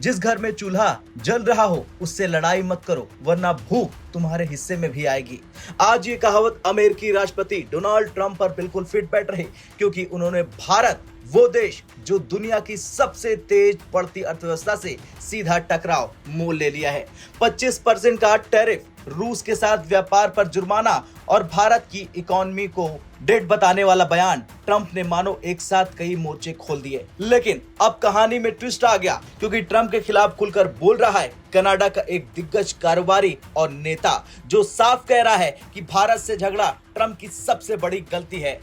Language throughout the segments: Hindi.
जिस घर में चूल्हा जल रहा हो उससे लड़ाई मत करो, वरना भूख तुम्हारे हिस्से में भी आएगी। आज ये कहावत अमेरिकी राष्ट्रपति डोनाल्ड ट्रंप पर बिल्कुल फिट बैठ रही, क्योंकि उन्होंने भारत, वो देश जो दुनिया की सबसे तेज बढ़ती अर्थव्यवस्था से सीधा टकराव मोल ले लिया है। 25% का टैरिफ, रूस के साथ व्यापार पर जुर्माना और भारत की इकोनॉमी को डेड बताने वाला बयान, ट्रंप ने मानो एक साथ कई मोर्चे खोल दिए। लेकिन अब कहानी में ट्विस्ट आ गया, क्योंकि ट्रंप के खिलाफ खुलकर बोल रहा है कनाडा का एक दिग्गज कारोबारी और नेता, जो साफ कह रहा है कि भारत से झगड़ा ट्रंप की सबसे बड़ी गलती है।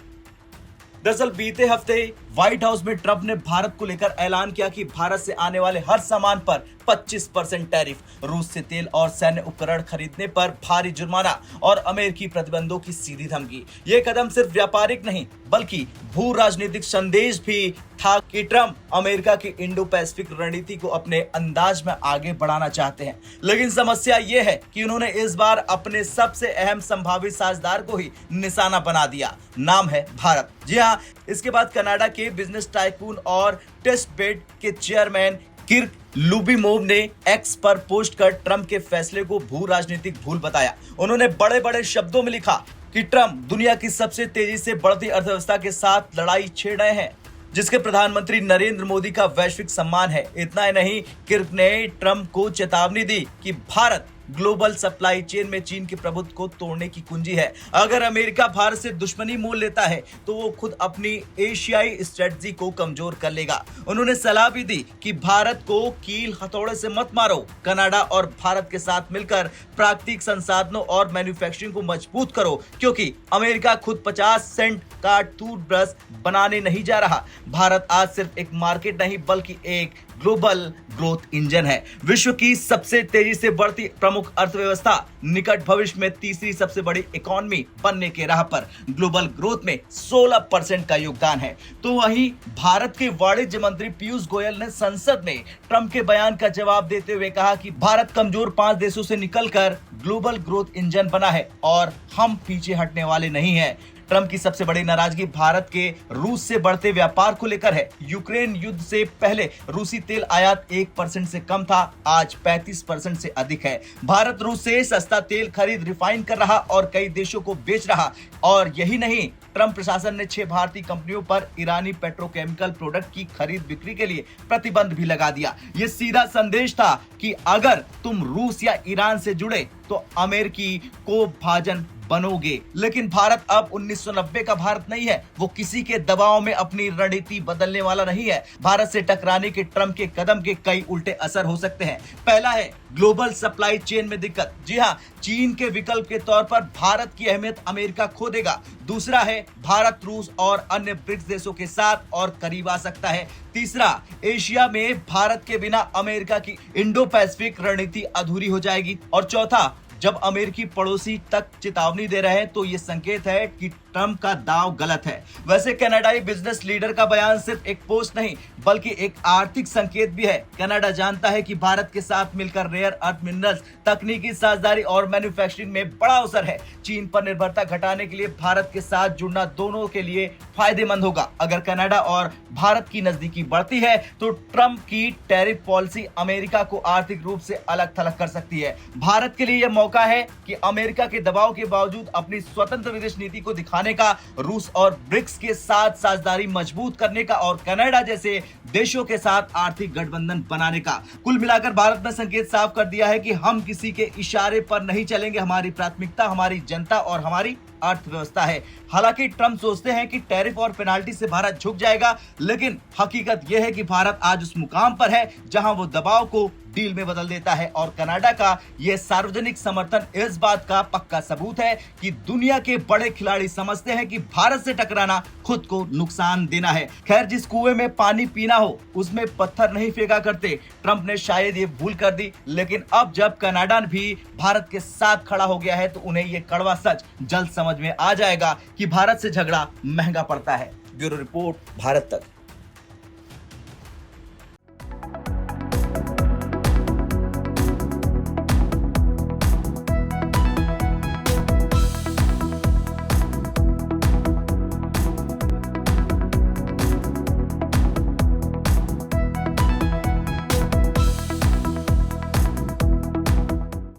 दरअसल बीते हफ्ते व्हाइट हाउस में ट्रंप ने भारत को लेकर ऐलान किया कि भारत से आने वाले हर सामान पर 25% टैरिफ, रूस से तेल और सैन्य उपकरण खरीदने पर भारी जुर्माना और अमेरिकी प्रतिबंधों की सीधी धमकी। ये कदम सिर्फ व्यापारिक नहीं बल्कि भू राजनीतिक संदेश भी था कि ट्रंप अमेरिका की इंडो पैसिफिक रणनीति को अपने अंदाज में आगे बढ़ाना चाहते हैं। लेकिन समस्या ये है कि उन्होंने इस बार अपने सबसे अहम संभावित साझेदार को ही निशाना बना दिया। नाम है भारत। जी हाँ, इसके बाद कनाडा के बिजनेस टाइकून और टेस्ट बेड के चेयरमैन किर्क लुबिमोव ने एक्स पर पोस्ट कर ट्रंप के फैसले को भू राजनीतिक भूल बताया। उन्होंने बड़े बड़े शब्दों में लिखा कि ट्रंप दुनिया की सबसे तेजी से बढ़ती अर्थव्यवस्था के साथ लड़ाई छेड़ रहे हैं, जिसके प्रधानमंत्री नरेंद्र मोदी का वैश्विक सम्मान है। इतना ही नहीं, किर्क ने ट्रंप को चेतावनी दी कि भारत ग्लोबल सप्लाई चेन में चीन के प्रभुत्व को तोड़ने की कुंजी है। अगर अमेरिका भारत से दुश्मनी मोल लेता है तो वो खुद अपनी एशियाई स्ट्रेटजी को कमजोर कर लेगा। उन्होंने सलाह भी दी कि भारत को कील हथौड़े से मत मारो, कनाडा और भारत के साथ मिलकर प्राकृतिक संसाधनों और मैन्युफैक्चरिंग को मजबूत करो, क्योंकि अमेरिका खुद 50 सेंट का टूथब्रश बनाने नहीं जा रहा। भारत आज सिर्फ एक मार्केट नहीं बल्कि एक ग्लोबल ग्रोथ इंजन है। विश्व की सबसे तेजी से बढ़ती प्रमुख अर्थव्यवस्था, निकट भविष्य में तीसरी सबसे बड़ी इकोनॉमी बनने के राह पर, ग्लोबल ग्रोथ में 16% का योगदान है। तो वहीं भारत के वाणिज्य मंत्री पीयूष गोयल ने संसद में ट्रंप के बयान का जवाब देते हुए कहा कि भारत कमजोर 5 देशों से निकलकर ग्लोबल ग्रोथ इंजन बना है और हम पीछे हटने वाले नहीं हैं। ट्रंप की सबसे बड़ी नाराजगी भारत के रूस से बढ़ते व्यापार को लेकर है। यूक्रेन युद्ध से पहले रूसी तेल आयात 1% से कम था, आज 35% से अधिक है। भारत रूस से सस्ता तेल खरीद रिफाइन कर रहा और कई देशों को बेच रहा। और यही नहीं, ट्रंप प्रशासन ने 6 भारतीय कंपनियों पर ईरानी पेट्रोकेमिकल प्रोडक्ट की खरीद बिक्री के लिए प्रतिबंध भी लगा दिया। ये सीधा संदेश था कि अगर तुम रूस या ईरान से जुड़े तो अमेरिकी को भाजन बनोगे। लेकिन भारत अब 1990 का भारत नहीं है, वो किसी के दबाव में अपनी रणनीति बदलने वाला नहीं है। भारत से टकराने के ट्रंप के कदम के कई उल्टे असर हो सकते हैं। पहला है ग्लोबल सप्लाई चेन में दिक्कत। जी हाँ, चीन के विकल्प के तौर पर भारत की अहमियत अमेरिका खो देगा। दूसरा है भारत रूस और अन्य ब्रिक्स देशों के साथ और करीब आ सकता है। तीसरा, एशिया में भारत के बिना अमेरिका की इंडो पैसिफिक रणनीति अधूरी हो जाएगी। और चौथा, जब अमेरिकी पड़ोसी तक चेतावनी दे रहे हैं तो ये संकेत है कि ट्रंप का दांव गलत है। वैसे कनाडाई बिजनेस लीडर का बयान सिर्फ एक पोस्ट नहीं बल्कि एक आर्थिक संकेत भी है। कनाडा जानता है कि भारत के साथ मिलकर रेयर अर्थ मिनरल्स, तकनीकी साझेदारी और मैन्युफैक्चरिंग में बड़ा अवसर है। चीन पर निर्भरता घटाने के लिए भारत के साथ जुड़ना दोनों के लिए फायदेमंद होगा। अगर कनाडा और भारत की नजदीकी बढ़ती है तो ट्रंप की टैरिफ पॉलिसी अमेरिका को आर्थिक रूप से अलग थलग कर सकती है। भारत के लिए यह मौका है कि अमेरिका के दबाव के बावजूद अपनी स्वतंत्र विदेश नीति को दिखाने का, रूस और ब्रिक्स के साथ साझेदारी मजबूत करने का और कनाडा जैसे देशों के साथ आर्थिक गठबंधन बनाने का। कुल मिलाकर भारत ने संकेत साफ कर दिया है कि हम किसी के इशारे पर नहीं चलेंगे। हमारी प्राथमिकता हमारी जनता और हमारी अर्थव्यवस्था है। हालांकि ट्रंप सोचते हैं कि टैरिफ और पेनाल्टी से भारत झुक जाएगा, लेकिन हकीकत यह है कि भारत आज उस मुकाम पर है जहां वो दबाव को डील में बदल देता है। और कनाडा का यह सार्वजनिक समर्थन इस बात का पक्का सबूत है कि दुनिया के बड़े खिलाड़ी समझते हैं कि भारत से टकराना खुद को नुकसान देना है। खैर, जिस कुएं में पानी पीना हो उसमें पत्थर नहीं फेंका करते। ट्रंप ने शायद ये भूल कर दी, लेकिन अब जब कनाडा भी भारत के साथ खड़ा हो गया है तो उन्हें ये कड़वा सच जल्द समझ में आ जाएगा कि भारत से झगड़ा महंगा पड़ता है। ब्यूरो रिपोर्ट, भारत तक।